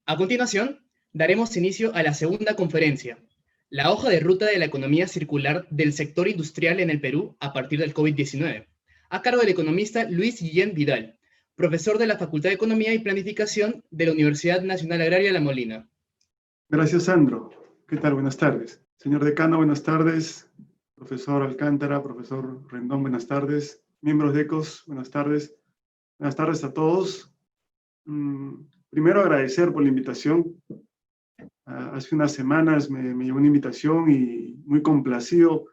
A continuación, daremos inicio a la segunda conferencia, la hoja de ruta de la economía circular del sector industrial en el Perú a partir del COVID-19, a cargo del economista Luis Guillén Vidal, profesor de la Facultad de Economía y Planificación de la Universidad Nacional Agraria La Molina. Gracias, Sandro. ¿Qué tal? Buenas tardes. Señor decano, buenas tardes. Profesor Alcántara, profesor Rendón, buenas tardes. Miembros de ECOS, buenas tardes. Buenas tardes a todos. Primero agradecer por la invitación. Hace unas semanas me llegó una invitación y muy complacido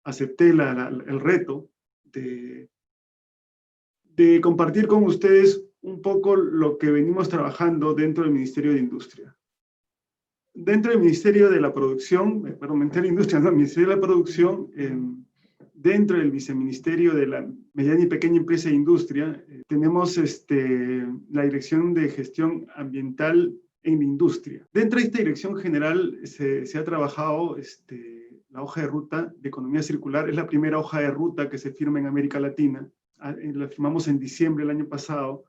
acepté el reto de compartir con ustedes un poco lo que venimos trabajando dentro del Ministerio de Industria. Dentro del Ministerio de la Producción, Ministerio de Industria, no, Ministerio de la Producción, dentro del Viceministerio de la Mediana y Pequeña Empresa e Industria, tenemos la Dirección de Gestión Ambiental en la Industria. Dentro de esta dirección general se ha trabajado la hoja de ruta de economía circular. Es la primera hoja de ruta que se firma en América Latina. La firmamos en diciembre del año pasado,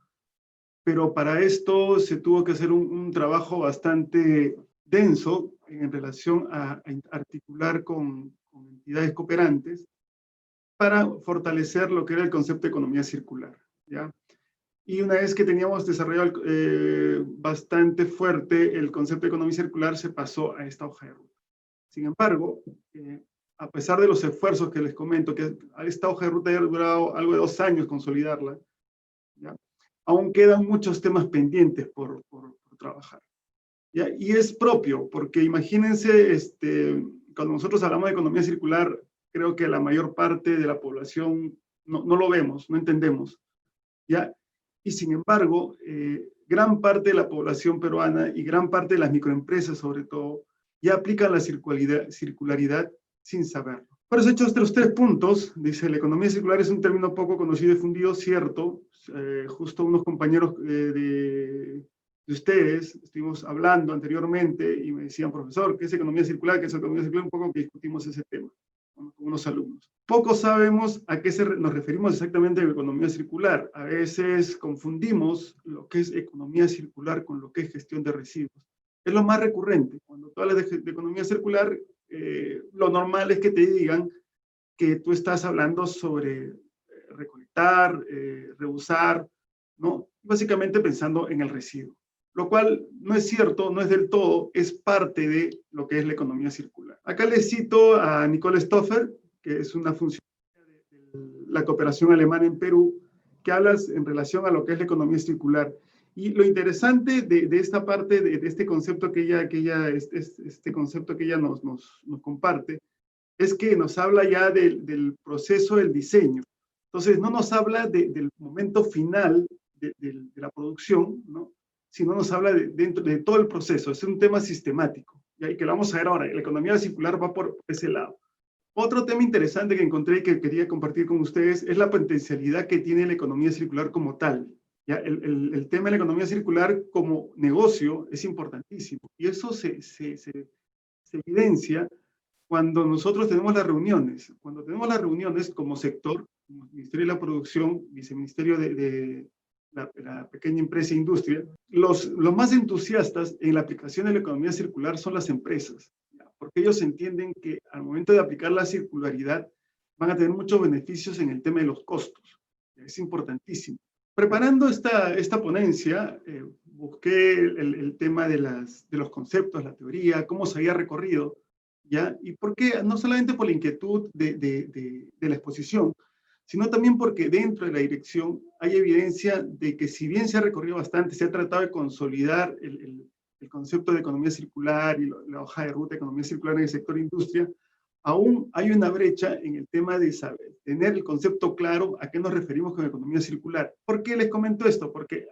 pero para esto se tuvo que hacer un trabajo bastante denso en relación a articular con entidades cooperantes para fortalecer lo que era el concepto de economía circular, ¿ya? Y una vez que teníamos desarrollado bastante fuerte el concepto de economía circular, se pasó a esta hoja de ruta. Sin embargo, a pesar de los esfuerzos que les comento, que esta hoja de ruta ha durado algo de 2 años consolidarla, ¿ya? Aún quedan muchos temas pendientes por trabajar, ¿ya? Y es propio, porque imagínense, cuando nosotros hablamos de economía circular, creo que la mayor parte de la población no lo vemos, no entendemos, ¿ya? Y sin embargo, gran parte de la población peruana y gran parte de las microempresas, sobre todo, ya aplican la circularidad sin saberlo. Por eso, hechos los 3 puntos, dice, la economía circular es un término poco conocido y difundido, cierto. Justo unos compañeros de ustedes estuvimos hablando anteriormente y me decían, profesor, ¿qué es economía circular? ¿Qué es economía circular? Un poco que discutimos ese tema con unos alumnos. Poco sabemos a qué nos referimos exactamente a economía circular. A veces confundimos lo que es economía circular con lo que es gestión de residuos. Es lo más recurrente. Cuando tú hablas de economía circular, lo normal es que te digan que tú estás hablando sobre recolectar, reusar, ¿no? Básicamente pensando en el residuo. Lo cual no es cierto, no es del todo, es parte de lo que es la economía circular. Acá les cito a Nicole Stoffer, que es una funcionaria de la cooperación alemana en Perú, que habla en relación a lo que es la economía circular. Y lo interesante de esta parte, de este concepto que ella nos comparte, es que nos habla ya del proceso del diseño. Entonces, no nos habla del momento final de la producción, ¿no? Sino nos habla dentro de todo el proceso. Es un tema sistemático, ¿ya? Y que lo vamos a ver ahora. La economía circular va por ese lado. Otro tema interesante que encontré y que quería compartir con ustedes es la potencialidad que tiene la economía circular como tal. ¿Ya? El tema de la economía circular como negocio es importantísimo. Y eso se evidencia cuando nosotros tenemos las reuniones. Cuando tenemos las reuniones como sector, como Ministerio de la Producción, Viceministerio de la Pequeña Empresa e Industria, los más entusiastas en la aplicación de la economía circular son las empresas, ¿ya? Porque ellos entienden que al momento de aplicar la circularidad van a tener muchos beneficios en el tema de los costos. Es importantísimo. Preparando esta ponencia, busqué el tema de los conceptos, la teoría, cómo se había recorrido, ¿ya? Y por qué, no solamente por la inquietud de la exposición, sino también porque dentro de la dirección hay evidencia de que si bien se ha recorrido bastante, se ha tratado de consolidar el concepto de economía circular y la hoja de ruta de economía circular en el sector industria, aún hay una brecha en el tema de saber, tener el concepto claro a qué nos referimos con economía circular. ¿Por qué les comento esto? Porque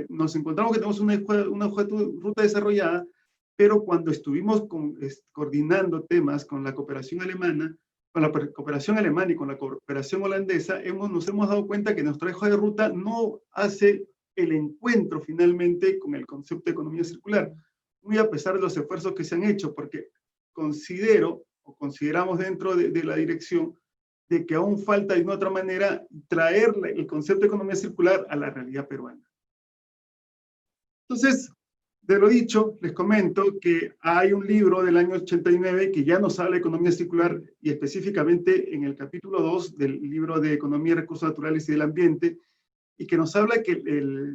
nos encontramos que tenemos una hoja de ruta desarrollada, pero cuando estuvimos coordinando temas con la cooperación alemana, y con la cooperación holandesa, nos hemos dado cuenta que nuestra hoja de ruta no hace el encuentro finalmente con el concepto de economía circular, muy a pesar de los esfuerzos que se han hecho, porque consideramos dentro de la dirección de que aún falta de una otra manera traer el concepto de economía circular a la realidad peruana. Entonces, De lo dicho, les comento que hay un libro del año 89 que ya nos habla de economía circular y específicamente en el capítulo 2 del libro de Economía, Recursos Naturales y del Ambiente, y que nos habla que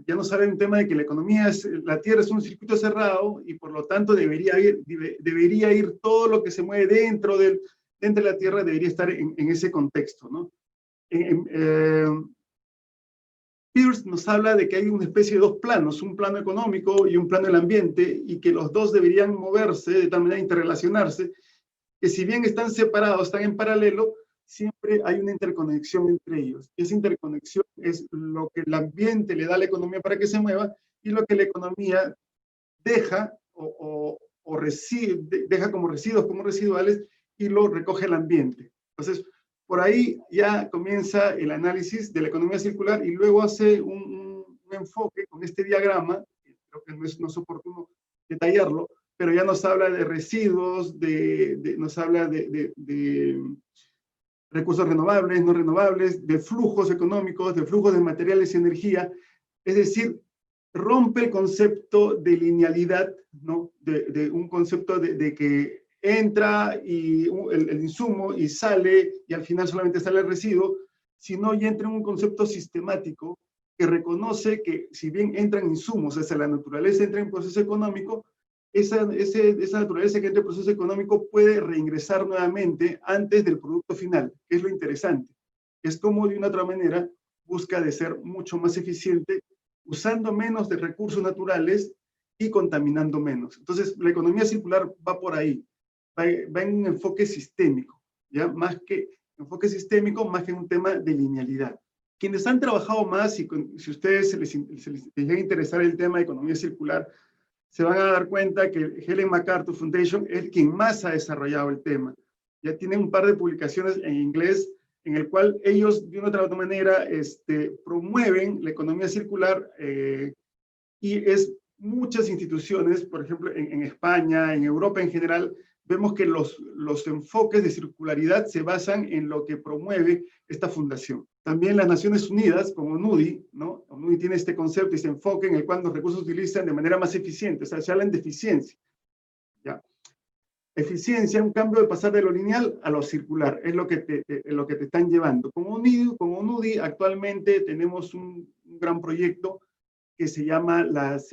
ya nos habla un tema de que la economía la Tierra es un circuito cerrado y por lo tanto debería ir todo lo que se mueve dentro de la Tierra debería estar en ese contexto, ¿no? Peirce nos habla de que hay una especie de dos planos, un plano económico y un plano del ambiente, y que los dos deberían moverse de tal manera interrelacionarse, que si bien están separados, están en paralelo, siempre hay una interconexión entre ellos. Y esa interconexión es lo que el ambiente le da a la economía para que se mueva y lo que la economía deja deja como residuos, como residuales, y lo recoge el ambiente. Entonces, por ahí ya comienza el análisis de la economía circular y luego hace un enfoque con este diagrama, creo que no es oportuno detallarlo, pero ya nos habla de residuos, nos habla de recursos renovables, no renovables, de flujos económicos, de flujos de materiales y energía, es decir, rompe el concepto de linealidad, ¿no? De un concepto de que entra y el insumo y sale y al final solamente sale el residuo, sino ya entra en un concepto sistemático que reconoce que si bien entran insumos, o sea, la naturaleza entra en proceso económico, esa naturaleza que entra en proceso económico puede reingresar nuevamente antes del producto final, que es lo interesante. Es como de una otra manera busca de ser mucho más eficiente, usando menos de recursos naturales y contaminando menos. Entonces, la economía circular va por ahí, va en un enfoque sistémico, ¿ya? Más que enfoque sistémico, más que un tema de linealidad. Quienes han trabajado más, y si ustedes se les llega a interesar el tema de economía circular, se van a dar cuenta que Helen MacArthur Foundation es quien más ha desarrollado el tema. Ya tienen un par de publicaciones en inglés en el cual ellos, de una u otra manera, promueven la economía circular y es muchas instituciones, por ejemplo, en España, en Europa en general, vemos que los enfoques de circularidad se basan en lo que promueve esta fundación. También las Naciones Unidas, como NUDI, ¿no? NUDI tiene este concepto y este enfoque en el cual los recursos se utilizan de manera más eficiente, o sea, se habla de eficiencia. ¿Ya? Eficiencia, un cambio de pasar de lo lineal a lo circular, es lo que te están llevando. Como NUDI actualmente tenemos un gran proyecto que se llama las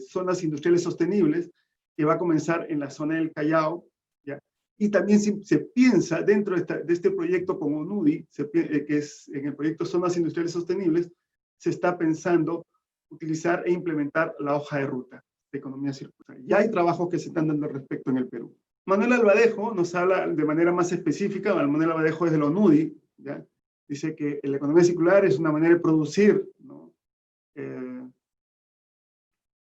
zonas industriales sostenibles, que va a comenzar en la zona del Callao, ¿ya? Y también se piensa dentro de este proyecto como NUDI, que es en el proyecto Zonas Industriales Sostenibles, se está pensando utilizar e implementar la hoja de ruta de economía circular. Ya hay trabajos que se están dando al respecto en el Perú. Manuel Albadejo nos habla de manera más específica. Manuel Albadejo es de los NUDI, ¿ya? Dice que la economía circular es una manera de producir, ¿no?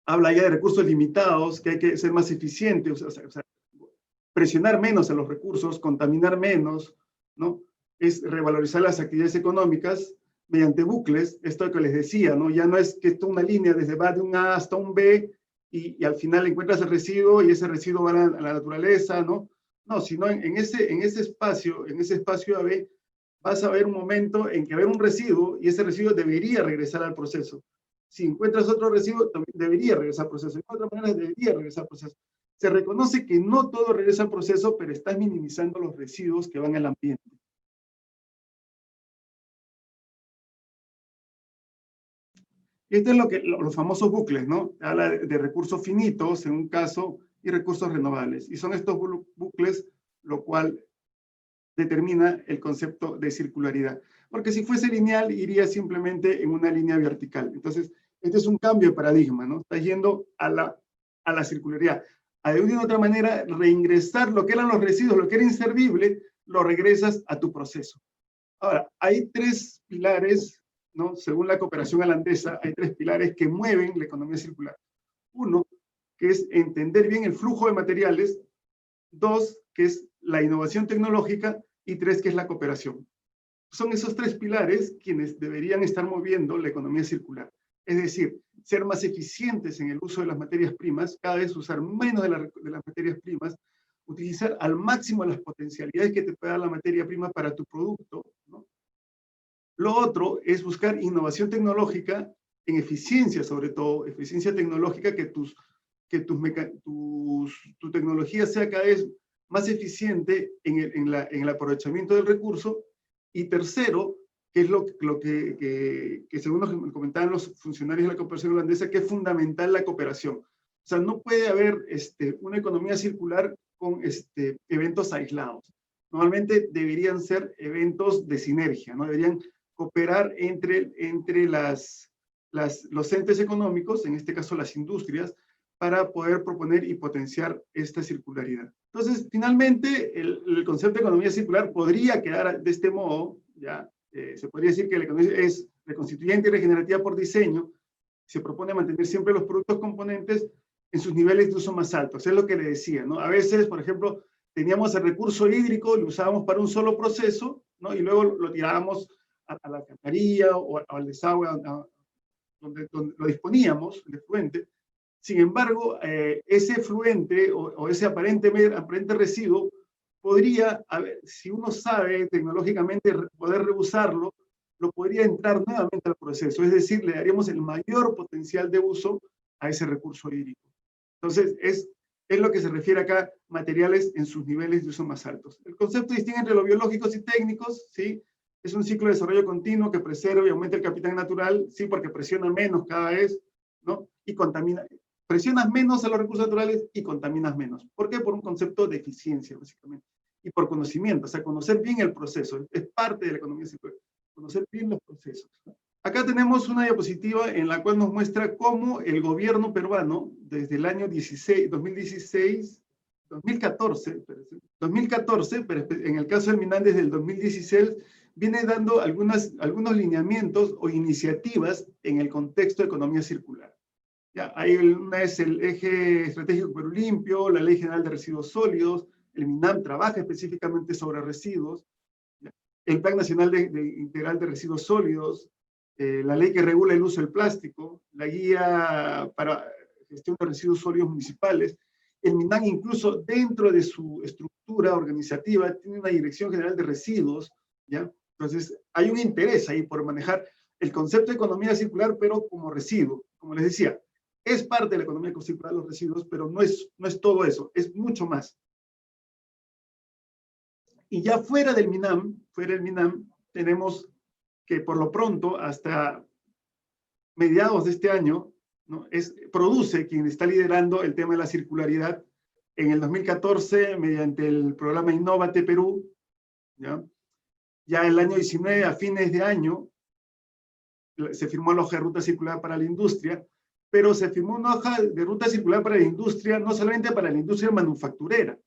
Habla ya de recursos limitados, que hay que ser más eficientes, o sea, presionar menos a los recursos, contaminar menos, ¿no? Es revalorizar las actividades económicas mediante bucles, esto que les decía, ¿no? Ya no es que esto una línea va de un A hasta un B y al final encuentras el residuo y ese residuo va a la naturaleza, ¿no? No, sino en ese espacio AB, vas a ver un momento en que va a haber un residuo y ese residuo debería regresar al proceso. Si encuentras otro residuo, debería regresar al proceso. De otra manera, debería regresar al proceso. Se reconoce que no todo regresa al proceso, pero estás minimizando los residuos que van al ambiente. Esto es los famosos bucles, ¿no? Habla de recursos finitos, en un caso, y recursos renovables. Y son estos bucles lo cual determina el concepto de circularidad. Porque si fuese lineal, iría simplemente en una línea vertical. Entonces, este es un cambio de paradigma, ¿no? Está yendo a la circularidad. De una u otra manera, reingresar lo que eran los residuos, lo que era inservible, lo regresas a tu proceso. Ahora, hay tres pilares, ¿no? Según la cooperación holandesa, hay tres pilares que mueven la economía circular. Uno, que es entender bien el flujo de materiales. Dos, que es la innovación tecnológica. Y tres, que es la cooperación. Son esos tres pilares quienes deberían estar moviendo la economía circular. Es decir, ser más eficientes en el uso de las materias primas, cada vez usar menos de las materias primas, utilizar al máximo las potencialidades que te puede dar la materia prima para tu producto, ¿no? Lo otro es buscar innovación tecnológica en eficiencia, sobre todo, eficiencia tecnológica, que tus que tu tecnología sea cada vez más eficiente en el aprovechamiento del recurso. Y tercero, que es lo que según nos comentaban los funcionarios de la cooperación holandesa, que es fundamental la cooperación. O sea, no puede haber una economía circular con eventos aislados. Normalmente deberían ser eventos de sinergia, ¿no? Deberían cooperar entre los entes económicos, en este caso las industrias, para poder proponer y potenciar esta circularidad. Entonces, finalmente, el concepto de economía circular podría quedar de este modo, ¿ya? Se podría decir que la economía es reconstituyente y regenerativa por diseño, se propone mantener siempre los productos componentes en sus niveles de uso más altos. Es lo que le decía, ¿no? A veces, por ejemplo, teníamos el recurso hídrico, lo usábamos para un solo proceso, ¿no? Y luego lo tirábamos a la alcantarilla o al desagüe, donde lo disponíamos, el efluente. Sin embargo, ese efluente o ese aparente residuo podría, si uno sabe tecnológicamente poder reusarlo, lo podría entrar nuevamente al proceso. Es decir, le daríamos el mayor potencial de uso a ese recurso hídrico. Entonces, es lo que se refiere acá, materiales en sus niveles de uso más altos. El concepto distingue entre los biológicos y técnicos, ¿sí? Es un ciclo de desarrollo continuo que preserva y aumenta el capital natural, sí, porque presiona menos cada vez, ¿no? Y contamina. Presionas menos a los recursos naturales y contaminas menos. ¿Por qué? Por un concepto de eficiencia, básicamente. Y por conocimiento, o sea, conocer bien el proceso. Es parte de la economía circular, conocer bien los procesos. Acá tenemos una diapositiva en la cual nos muestra cómo el gobierno peruano, desde el año 2014, pero en el caso del MINAN desde el 2016, viene dando algunos lineamientos o iniciativas en el contexto de economía circular. Ya, hay una es el Eje Estratégico Perú Limpio, la Ley General de Residuos Sólidos, el MINAM trabaja específicamente sobre residuos, ya, el Plan Nacional Integral de Residuos Sólidos, la ley que regula el uso del plástico, la Guía para Gestión de Residuos Sólidos Municipales. El MINAM incluso dentro de su estructura organizativa tiene una Dirección General de Residuos, ¿ya? Entonces hay un interés ahí por manejar el concepto de economía circular, pero como residuo. Como les decía, es parte de la economía circular los residuos, pero no es todo eso, es mucho más. Y ya fuera del MINAM, tenemos que por lo pronto, hasta mediados de este año, ¿no? Produce quien está liderando el tema de la circularidad. En el 2014, mediante el programa Innovate Perú, ¿ya? Ya el año 19, a fines de año, se firmó la hoja de ruta circular para la industria, pero se firmó una hoja de ruta circular para la industria, no solamente para la industria manufacturera,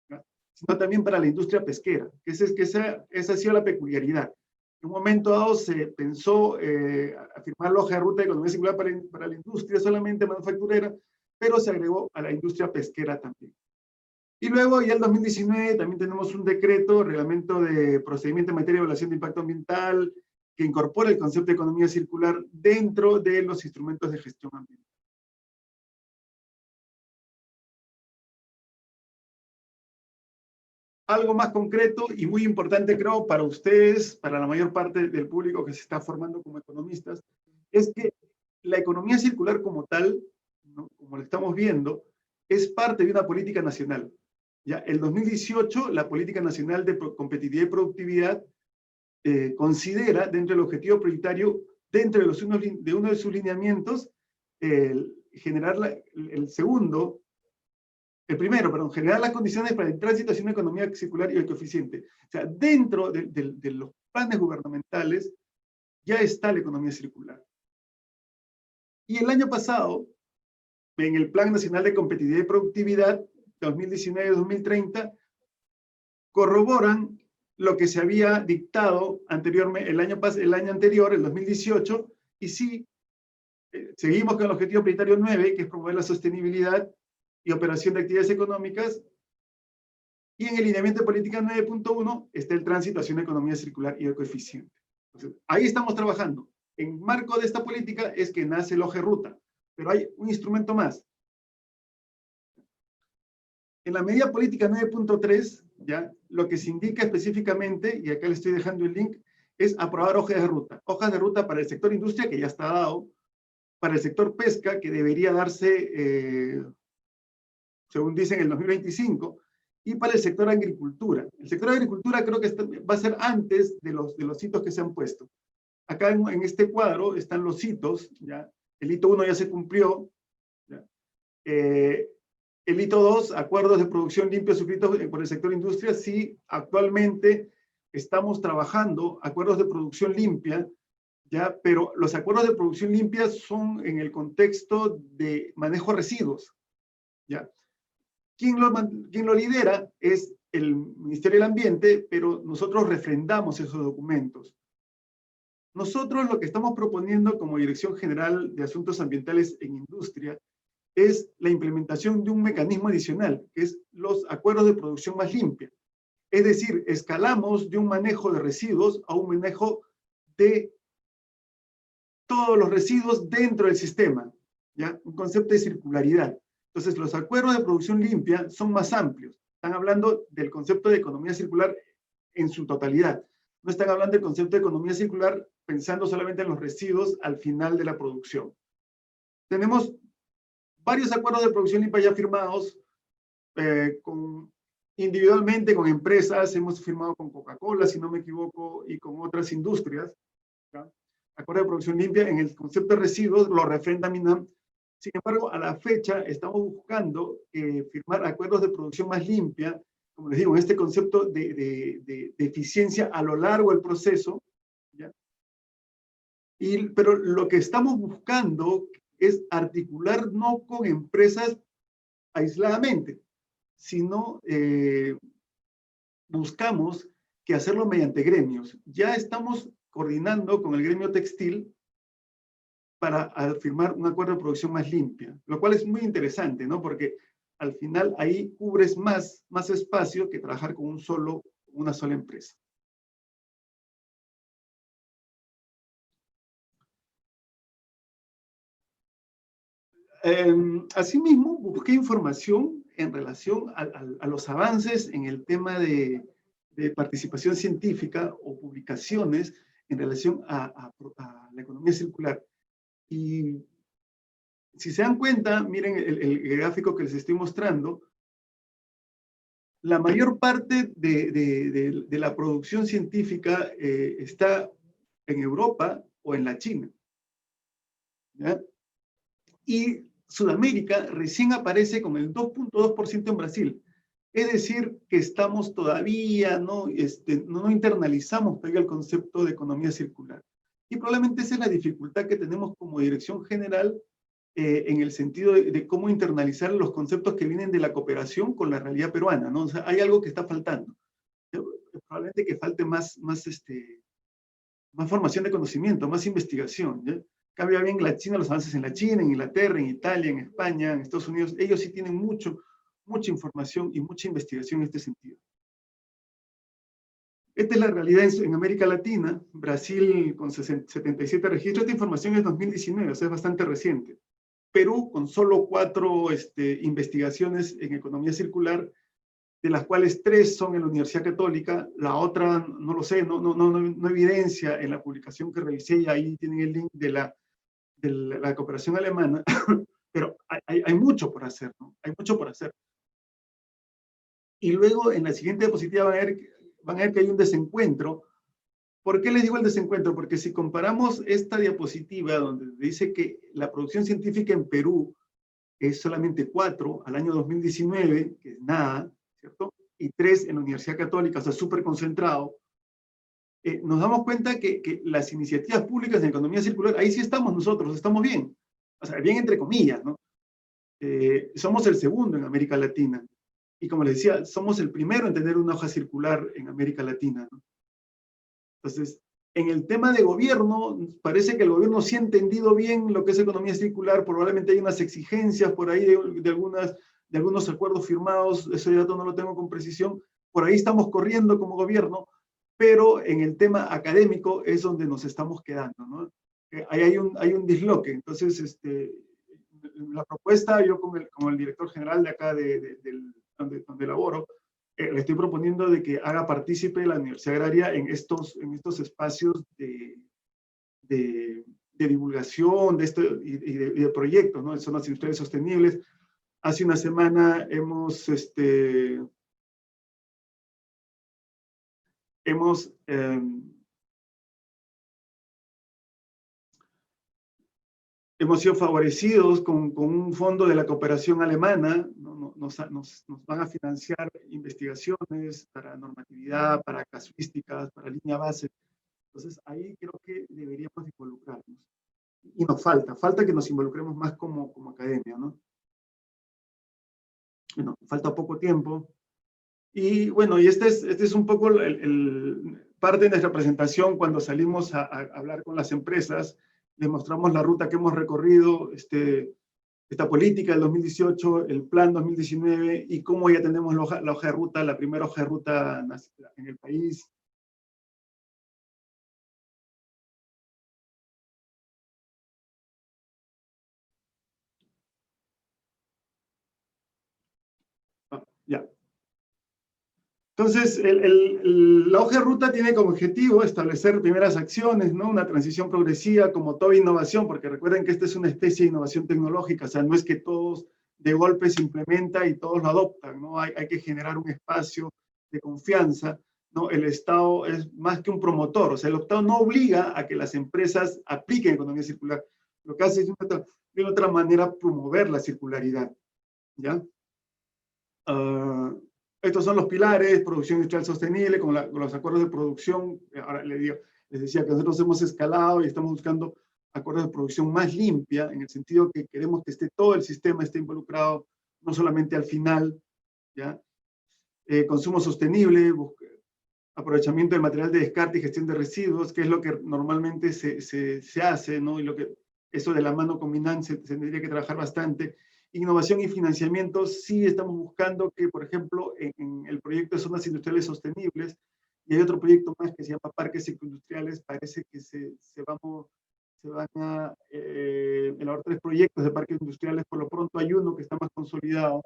¿ya? Sino también para la industria pesquera, que esa ha sido la peculiaridad. En un momento dado se pensó a firmar la hoja de ruta de economía circular para la industria solamente manufacturera, pero se agregó a la industria pesquera también. Y luego, ya en 2019, también tenemos un decreto, reglamento de procedimiento en materia de evaluación de impacto ambiental, que incorpora el concepto de economía circular dentro de los instrumentos de gestión ambiental. Algo más concreto y muy importante, creo, para ustedes, para la mayor parte del público que se está formando como economistas, es que la economía circular como tal, ¿no? Como lo estamos viendo, es parte de una política nacional. Ya, el 2018, la Política Nacional de Competitividad y Productividad considera, dentro del objetivo prioritario, dentro de uno de sus lineamientos, generar generar las condiciones para el tránsito hacia una economía circular y ecoeficiente. O sea, dentro de los planes gubernamentales ya está la economía circular. Y el año pasado, en el Plan Nacional de Competitividad y Productividad 2019-2030, corroboran lo que se había dictado anteriormente, el año anterior, el 2018, y sí, seguimos con el objetivo prioritario 9, que es promover la sostenibilidad y operación de actividades económicas, y en el lineamiento de política 9.1 está el tránsito hacia una economía circular y ecoeficiente. Entonces, ahí estamos trabajando. En marco de esta política es que nace el hoja de ruta, pero hay un instrumento más. En la medida política 9.3, ¿ya? Lo que se indica específicamente, y acá le estoy dejando el link, es aprobar hojas de ruta. Hojas de ruta para el sector industria, que ya está dado, para el sector pesca, que debería darse según dicen, en el 2025, y para el sector agricultura. El sector agricultura creo que va a ser antes de los hitos que se han puesto. Acá en este cuadro están los hitos, ¿ya? El hito 1 ya se cumplió, ¿ya? El hito 2, acuerdos de producción limpia suscritos por el sector industria, sí, actualmente estamos trabajando acuerdos de producción limpia, ¿ya? Pero los acuerdos de producción limpia son en el contexto de manejo de residuos, ¿ya? ¿Quién lo lidera? Es el Ministerio del Ambiente, pero nosotros refrendamos esos documentos. Nosotros lo que estamos proponiendo como Dirección General de Asuntos Ambientales en Industria es la implementación de un mecanismo adicional, que es los acuerdos de producción más limpia. Es decir, escalamos de un manejo de residuos a un manejo de todos los residuos dentro del sistema, ¿ya? Un concepto de circularidad. Entonces, los acuerdos de producción limpia son más amplios. Están hablando del concepto de economía circular en su totalidad. No están hablando del concepto de economía circular pensando solamente en los residuos al final de la producción. Tenemos varios acuerdos de producción limpia ya firmados individualmente con empresas. Hemos firmado con Coca-Cola, si no me equivoco, y con otras industrias, ¿ya? Acuerdo de producción limpia en el concepto de residuos lo refrenda MINAM. Sin embargo, a la fecha estamos buscando firmar acuerdos de producción más limpia, como les digo, en este concepto de eficiencia a lo largo del proceso, ¿ya? Pero lo que estamos buscando es articular no con empresas aisladamente, sino buscamos que hacerlo mediante gremios. Ya estamos coordinando con el gremio textil para firmar un acuerdo de producción más limpia, lo cual es muy interesante, ¿no? Porque al final ahí cubres más espacio que trabajar con una sola empresa. Asimismo, busqué información en relación a los avances en el tema de participación científica o publicaciones en relación a la economía circular. Y si se dan cuenta, miren el gráfico que les estoy mostrando, la mayor parte de la producción científica está en Europa o en la China, ¿ya? Y Sudamérica recién aparece con el 2.2% en Brasil. Es decir, que estamos todavía, no internalizamos todavía el concepto de economía circular. Y probablemente esa es la dificultad que tenemos como dirección general en el sentido de cómo internalizar los conceptos que vienen de la cooperación con la realidad peruana, ¿no? O sea, hay algo que está faltando. Probablemente que falte más formación de conocimiento, más investigación, ¿ya? Cambia bien la China, los avances en la China, en Inglaterra, en Italia, en España, en Estados Unidos. Ellos sí tienen mucha información y mucha investigación en este sentido. Esta es la realidad en América Latina. Brasil con 77 registros. Esta información es 2019, o sea, es bastante reciente. Perú con solo 4 investigaciones en economía circular, de las cuales 3 son en la Universidad Católica, la otra no lo sé, no evidencia en la publicación que revisé, y ahí tienen el link de la cooperación alemana, pero hay mucho por hacer, ¿no? Hay mucho por hacer. Y luego en la siguiente diapositiva van a ver que hay un desencuentro. ¿Por qué les digo el desencuentro? Porque si comparamos esta diapositiva donde dice que la producción científica en Perú es solamente 4 al año 2019, que es nada, ¿cierto? Y 3 en la Universidad Católica, o sea, súper concentrado, nos damos cuenta que las iniciativas públicas en economía circular, ahí sí estamos nosotros, estamos bien. O sea, bien entre comillas, ¿no? Somos el segundo en América Latina. Y como les decía, somos el primero en tener una hoja circular en América Latina, ¿no? Entonces, en el tema de gobierno, parece que el gobierno sí ha entendido bien lo que es economía circular. Probablemente hay unas exigencias por ahí de algunos acuerdos firmados, ese dato no lo tengo con precisión. Por ahí estamos corriendo como gobierno, pero en el tema académico es donde nos estamos quedando, ¿no? Ahí hay un disloque. Entonces, la propuesta, yo como el director general de acá, donde laboro, le estoy proponiendo de que haga partícipe la Universidad Agraria en estos espacios de divulgación y de proyectos, ¿no? En zonas industriales sostenibles, Hace una semana hemos sido favorecidos con un fondo de la cooperación alemana, ¿no? Nos van a financiar investigaciones para normatividad, para casuísticas, para línea base. Entonces, ahí creo que deberíamos involucrarnos. Y nos falta que nos involucremos más como academia, ¿no? Bueno, falta poco tiempo. Y bueno, y este es un poco parte de nuestra presentación cuando salimos a hablar con las empresas. Les mostramos la ruta que hemos recorrido, esta política del 2018, el plan 2019 y cómo ya tenemos la hoja de ruta, la primera hoja de ruta en el país. Ya. Entonces, la hoja de ruta tiene como objetivo establecer primeras acciones, ¿no? Una transición progresiva como toda innovación, porque recuerden que esta es una especie de innovación tecnológica, o sea, no es que todos de golpe se implementa y todos lo adoptan, ¿no? Hay que generar un espacio de confianza, ¿no? El Estado es más que un promotor, o sea, el Estado no obliga a que las empresas apliquen economía circular, lo que hace es de otra manera promover la circularidad, ¿ya? Estos son los pilares: producción industrial sostenible, con los acuerdos de producción. Ahora les decía que nosotros hemos escalado y estamos buscando acuerdos de producción más limpia, en el sentido que queremos que todo el sistema esté involucrado, no solamente al final, ¿ya? Consumo sostenible, aprovechamiento del material de descarte y gestión de residuos, que es lo que normalmente se hace, ¿no? Y eso de la mano con MINAN se tendría que trabajar bastante. Innovación y financiamiento, sí estamos buscando que, por ejemplo, en el proyecto de zonas industriales sostenibles, y hay otro proyecto más que se llama parques ecoindustriales, parece que se van a elaborar 3 proyectos de parques industriales. Por lo pronto hay uno que está más consolidado,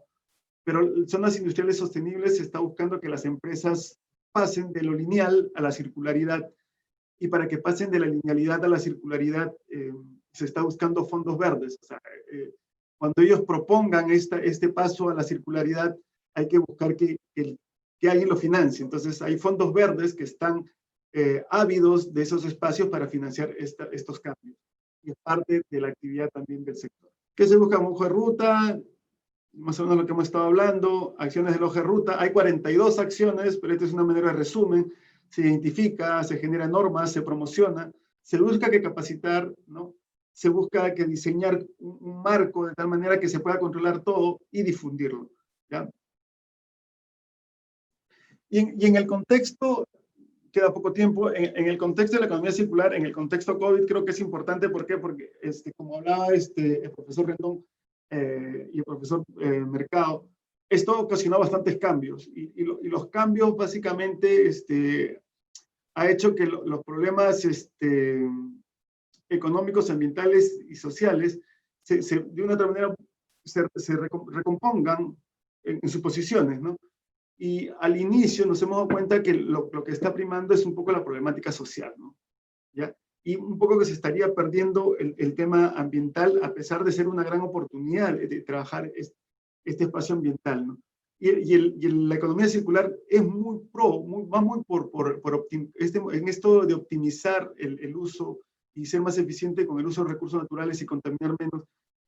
pero zonas industriales sostenibles se está buscando que las empresas pasen de lo lineal a la circularidad, y para que pasen de la linealidad a la circularidad se está buscando fondos verdes. O sea, cuando ellos propongan este paso a la circularidad, hay que buscar que alguien lo financie. Entonces, hay fondos verdes que están ávidos de esos espacios para financiar estos cambios. Y es parte de la actividad también del sector. ¿Qué se busca? Un hoja de ruta, más o menos lo que hemos estado hablando, acciones del hoja de ruta. Hay 42 acciones, pero esta es una manera de resumen. Se identifica, se generan normas, se promociona, se busca que capacitar, ¿no? Se busca que diseñar un marco de tal manera que se pueda controlar todo y difundirlo, ¿ya? Y en el contexto, queda poco tiempo, en el contexto de la economía circular, en el contexto COVID, creo que es importante. ¿Por qué? Porque, como hablaba el profesor Rendón y el profesor Mercado, esto ocasionó bastantes cambios, y los cambios básicamente ha hecho que los problemas económicos, ambientales y sociales de una otra manera se recompongan en sus posiciones, ¿no? Y al inicio nos hemos dado cuenta que lo que está primando es un poco la problemática social, ¿no? ¿Ya? Y un poco que se estaría perdiendo el tema ambiental, a pesar de ser una gran oportunidad de trabajar este espacio ambiental, ¿no? Y la economía circular es va muy en esto de optimizar el uso y ser más eficiente con el uso de recursos naturales y contaminar menos,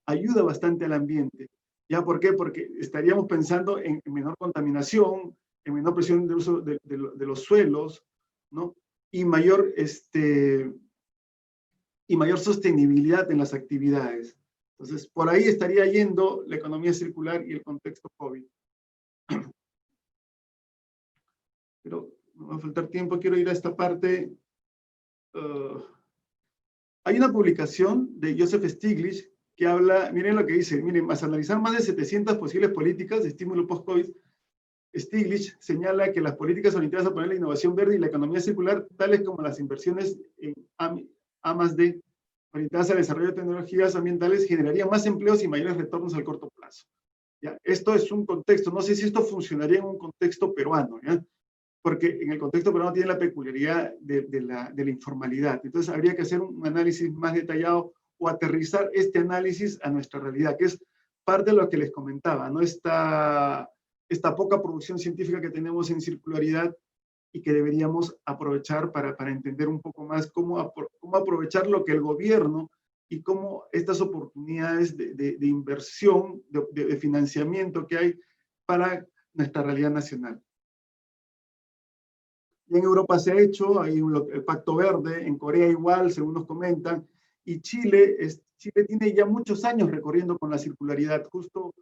ayuda bastante al ambiente. ¿Ya? ¿Por qué? Porque estaríamos pensando en menor contaminación, en menor presión de uso de los suelos, ¿no? Y mayor sostenibilidad en las actividades. Entonces, por ahí estaría yendo la economía circular y el contexto COVID. Pero no va a faltar tiempo, quiero ir a esta parte. Hay una publicación de Joseph Stiglitz que habla, miren lo que dice, miren, más analizar más de 700 posibles políticas de estímulo post-COVID, Stiglitz señala que las políticas orientadas a poner la innovación verde y la economía circular, tales como las inversiones en A+D, orientadas al desarrollo de tecnologías ambientales, generarían más empleos y mayores retornos al corto plazo. ¿Ya? Esto es un contexto, no sé si esto funcionaría en un contexto peruano, ¿ya? Porque en el contexto peruano tiene la peculiaridad de la informalidad. Entonces habría que hacer un análisis más detallado o aterrizar este análisis a nuestra realidad, que es parte de lo que les comentaba, ¿no? Esta poca producción científica que tenemos en circularidad y que deberíamos aprovechar para entender un poco más cómo aprovechar lo que el gobierno y cómo estas oportunidades de inversión, de financiamiento que hay para nuestra realidad nacional. Y en Europa se ha hecho, hay el Pacto Verde, en Corea igual, según nos comentan, y Chile tiene ya muchos años recorriendo con la circularidad. Justo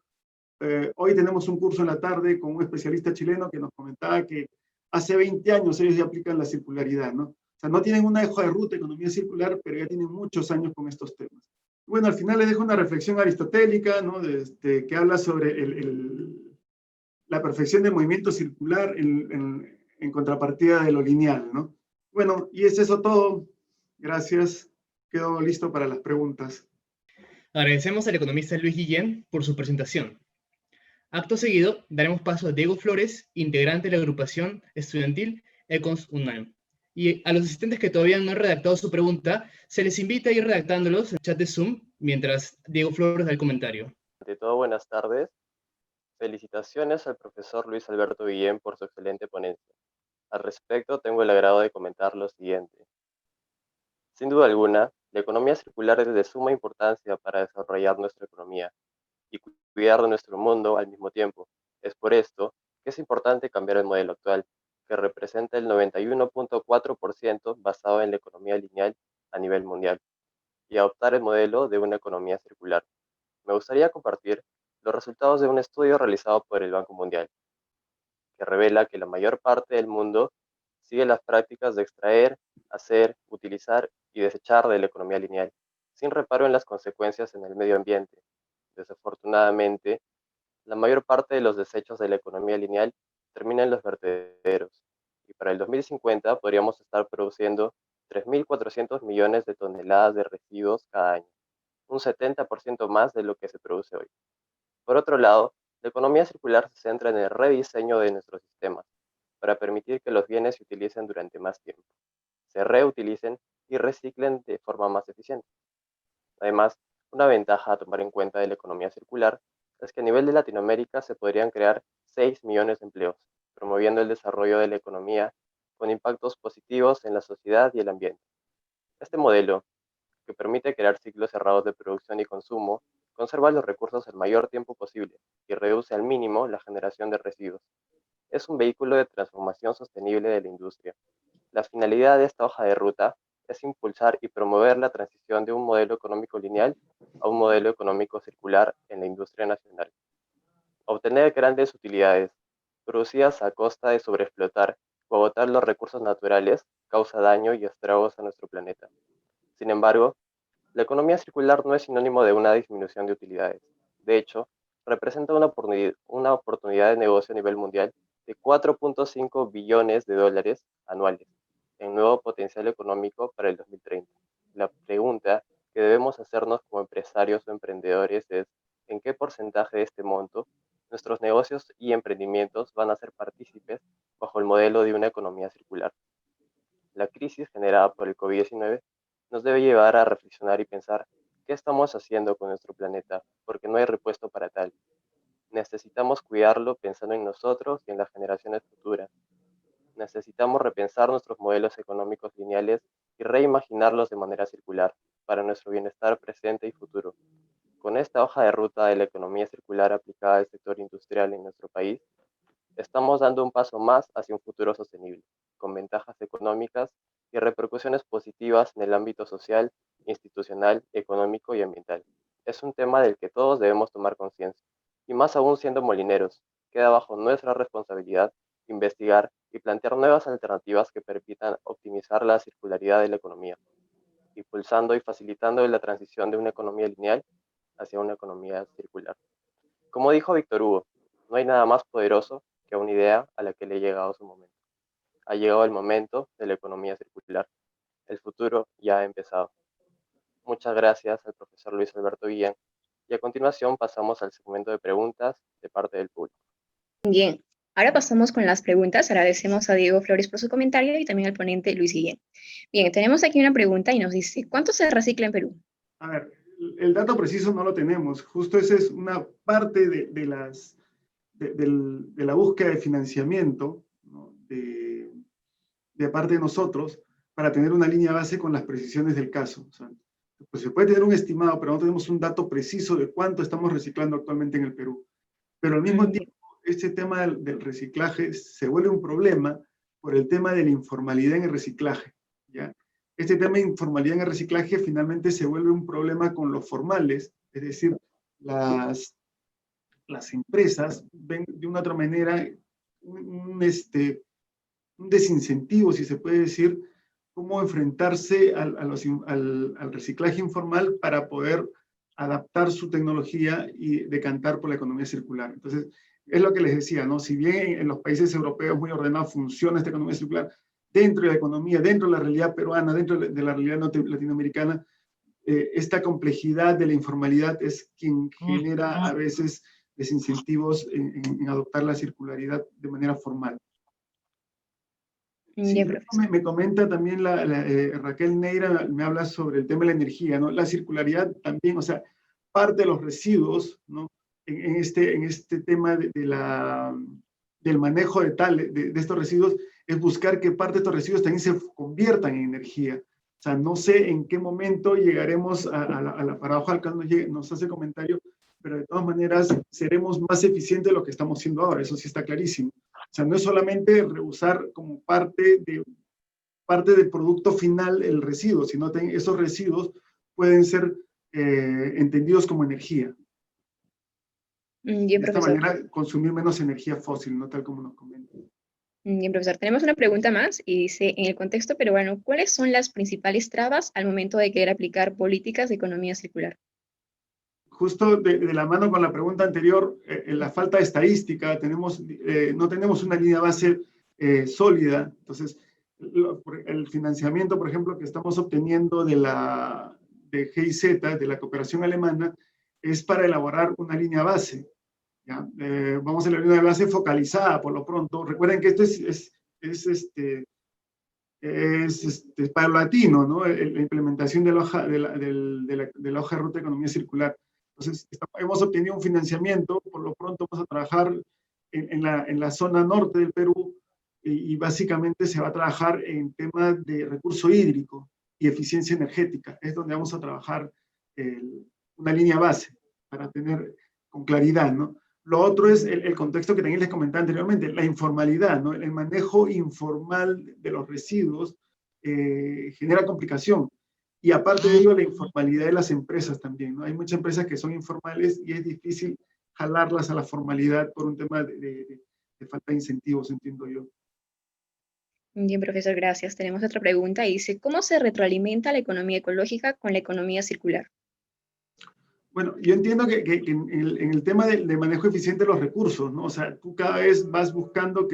hoy tenemos un curso en la tarde con un especialista chileno que nos comentaba que hace 20 años ellos ya aplican la circularidad, ¿no? O sea, no tienen una hoja de ruta de economía circular, pero ya tienen muchos años con estos temas. Bueno, al final les dejo una reflexión aristotélica, ¿no? Que habla sobre la perfección del movimiento circular en contrapartida de lo lineal, ¿no? Bueno, y es eso todo. Gracias. Quedo listo para las preguntas. Agradecemos al economista Luis Guillén por su presentación. Acto seguido, daremos paso a Diego Flores, integrante de la agrupación estudiantil Econs UNAM. Y a los asistentes que todavía no han redactado su pregunta, se les invita a ir redactándolos en el chat de Zoom mientras Diego Flores da el comentario. Ante todo, buenas tardes. Felicitaciones al profesor Luis Alberto Guillén por su excelente ponencia. Al respecto, tengo el agrado de comentar lo siguiente. Sin duda alguna, la economía circular es de suma importancia para desarrollar nuestra economía y cuidar de nuestro mundo al mismo tiempo. Es por esto que es importante cambiar el modelo actual, que representa el 91.4% basado en la economía lineal a nivel mundial, y adoptar el modelo de una economía circular. Me gustaría compartir los resultados de un estudio realizado por el Banco Mundial, que revela que la mayor parte del mundo sigue las prácticas de extraer, hacer, utilizar y desechar de la economía lineal, sin reparo en las consecuencias en el medio ambiente. Desafortunadamente, la mayor parte de los desechos de la economía lineal termina en los vertederos, y para el 2050 podríamos estar produciendo 3.400 millones de toneladas de residuos cada año, un 70% más de lo que se produce hoy. Por otro lado, la economía circular se centra en el rediseño de nuestros sistemas, para permitir que los bienes se utilicen durante más tiempo, se reutilicen y reciclen de forma más eficiente. Además, una ventaja a tomar en cuenta de la economía circular es que a nivel de Latinoamérica se podrían crear 6 millones de empleos, promoviendo el desarrollo de la economía con impactos positivos en la sociedad y el ambiente. Este modelo, que permite crear ciclos cerrados de producción y consumo, conserva los recursos el mayor tiempo posible y reduce al mínimo la generación de residuos. Es un vehículo de transformación sostenible de la industria. La finalidad de esta hoja de ruta es impulsar y promover la transición de un modelo económico lineal a un modelo económico circular en la industria nacional. Obtener grandes utilidades, producidas a costa de sobreexplotar o agotar los recursos naturales, causa daño y estragos a nuestro planeta. Sin embargo, la economía circular no es sinónimo de una disminución de utilidades. De hecho, representa una oportunidad de negocio a nivel mundial de 4.5 billones de dólares anuales en nuevo potencial económico para el 2030. La pregunta que debemos hacernos como empresarios o emprendedores es: ¿en qué porcentaje de este monto nuestros negocios y emprendimientos van a ser partícipes bajo el modelo de una economía circular? La crisis generada por el COVID-19 nos debe llevar a reflexionar y pensar qué estamos haciendo con nuestro planeta, porque no hay repuesto para tal. Necesitamos cuidarlo pensando en nosotros y en las generaciones futuras. Necesitamos repensar nuestros modelos económicos lineales y reimaginarlos de manera circular para nuestro bienestar presente y futuro. Con esta hoja de ruta de la economía circular aplicada al sector industrial en nuestro país, estamos dando un paso más hacia un futuro sostenible, con ventajas económicas y repercusiones positivas en el ámbito social, institucional, económico y ambiental. Es un tema del que todos debemos tomar conciencia, y más aún siendo molineros, queda bajo nuestra responsabilidad investigar y plantear nuevas alternativas que permitan optimizar la circularidad de la economía, impulsando y facilitando la transición de una economía lineal hacia una economía circular. Como dijo Víctor Hugo, no hay nada más poderoso que una idea a la que le ha llegado su momento. Ha llegado el momento de la economía circular. El futuro ya ha empezado. Muchas gracias al profesor Luis Alberto Guillén, y a continuación pasamos al segmento de preguntas de parte del público. Bien, ahora pasamos con las preguntas. Agradecemos a Diego Flores por su comentario y también al ponente Luis Guillén. Bien, tenemos aquí una pregunta y nos dice: ¿cuánto se recicla en Perú? A ver, el dato preciso no lo tenemos. Justo esa es una parte de la búsqueda de financiamiento, ¿no? de parte de nosotros para tener una línea base con las precisiones del caso. O sea, pues se puede tener un estimado, pero no tenemos un dato preciso de cuánto estamos reciclando actualmente en el Perú. Pero al mismo tiempo, este tema del reciclaje se vuelve un problema por el tema de la informalidad en el reciclaje, ¿ya? Este tema de informalidad en el reciclaje finalmente se vuelve un problema con los formales, es decir, las empresas ven de una otra manera un desincentivo, si se puede decir, cómo enfrentarse al reciclaje informal para poder adaptar su tecnología y decantar por la economía circular. Entonces, es lo que les decía, ¿no? Si bien en los países europeos muy ordenados funciona esta economía circular, dentro de la economía, dentro de la realidad peruana, dentro de la realidad latinoamericana, esta complejidad de la informalidad es quien genera a veces desincentivos en adoptar la circularidad de manera formal. Sí, me comenta también Raquel Neira, me habla sobre el tema de la energía, ¿no? La circularidad también, o sea, parte de los residuos, ¿no? En este tema del manejo de estos residuos, es buscar que parte de estos residuos también se conviertan en energía. O sea, no sé en qué momento llegaremos para abajo, cuando nos hace comentario, pero de todas maneras seremos más eficientes de lo que estamos haciendo ahora, eso sí está clarísimo. O sea, no es solamente reusar como parte del producto final el residuo, sino esos residuos pueden ser entendidos como energía. Bien, de esta profesor. manera, consumir menos energía fósil, no tal como nos comentan. Bien, profesor. Tenemos una pregunta más y dice, en el contexto peruano, ¿cuáles son las principales trabas al momento de querer aplicar políticas de economía circular? Justo de la mano con la pregunta anterior, la falta de estadística, no tenemos una línea base sólida. Entonces, el financiamiento, por ejemplo, que estamos obteniendo de GIZ, de la cooperación alemana, es para elaborar una línea base. ¿Ya? Vamos a la línea base focalizada por lo pronto. Recuerden que esto es paulatino, ¿no? La implementación de la hoja de ruta de economía circular. Entonces, hemos obtenido un financiamiento, por lo pronto vamos a trabajar en la zona norte del Perú y básicamente se va a trabajar en temas de recurso hídrico y eficiencia energética. Es donde vamos a trabajar una línea base para tener con claridad, ¿no? Lo otro es el contexto que también les comentaba anteriormente, la informalidad, ¿no? El manejo informal de los residuos genera complicación. Y aparte de ello, la informalidad de las empresas también, ¿no? Hay muchas empresas que son informales y es difícil jalarlas a la formalidad por un tema de falta de incentivos, entiendo yo. Bien, profesor, gracias. Tenemos otra pregunta y dice, ¿cómo se retroalimenta la economía ecológica con la economía circular? Bueno, yo entiendo que en el tema de manejo eficiente de los recursos, ¿no? O sea, tú cada vez vas buscando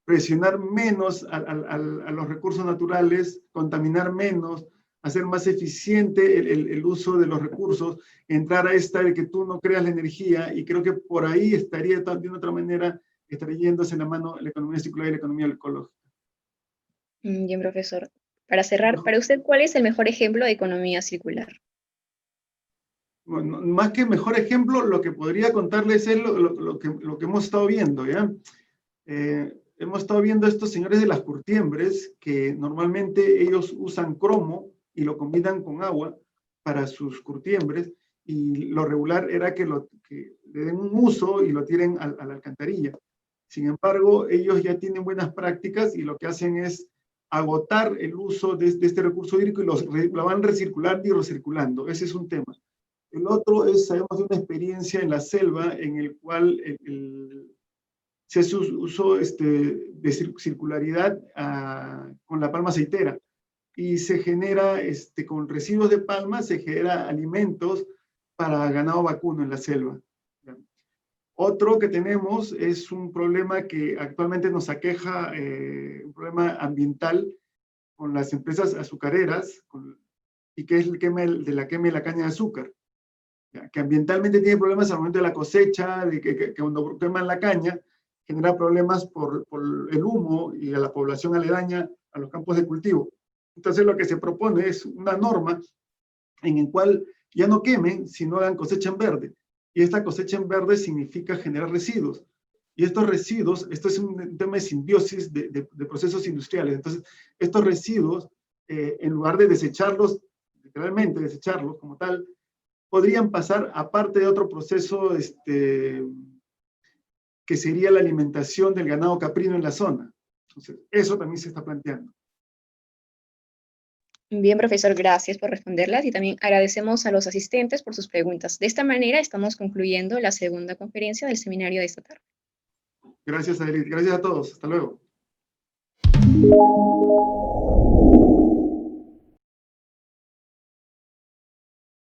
presionar menos a los recursos naturales, contaminar menos, hacer más eficiente el uso de los recursos, entrar a esta de que tú no creas la energía, y creo que por ahí estaría de otra manera, estaría yéndose en la mano la economía circular y la economía ecológica. Bien, profesor. Para cerrar, para usted, ¿cuál es el mejor ejemplo de economía circular? Bueno, más que mejor ejemplo, lo que podría contarles es lo que hemos estado viendo, ¿ya? Hemos estado viendo a estos señores de las curtiembres, que normalmente ellos usan cromo y lo combinan con agua para sus curtiembres, y lo regular era que le den un uso y lo tiren a la alcantarilla. Sin embargo, ellos ya tienen buenas prácticas y lo que hacen es agotar el uso de este recurso hídrico y lo van recirculando y recirculando. Ese es un tema. El otro es, sabemos de una experiencia en la selva en el cual se hace uso de circularidad con la palma aceitera, y se genera, con residuos de palma, se genera alimentos para ganado vacuno en la selva. Otro que tenemos es un problema que actualmente nos aqueja, un problema ambiental con las empresas azucareras, y que es el quema de la caña de azúcar, que ambientalmente tiene problemas al momento de la cosecha, de que cuando queman la caña, genera problemas por el humo y a la población aledaña a los campos de cultivo. Entonces lo que se propone es una norma en la cual ya no quemen, sino hagan cosecha en verde. Y esta cosecha en verde significa generar residuos. Y estos residuos, esto es un tema de simbiosis de procesos industriales. Entonces, estos residuos, en lugar de desecharlos, literalmente desecharlos como tal, podrían pasar a parte de otro proceso que sería la alimentación del ganado caprino en la zona. Entonces, eso también se está planteando. Bien, profesor, gracias por responderlas y también agradecemos a los asistentes por sus preguntas. De esta manera estamos concluyendo la segunda conferencia del seminario de esta tarde. Gracias, Adelit. Gracias a todos. Hasta luego.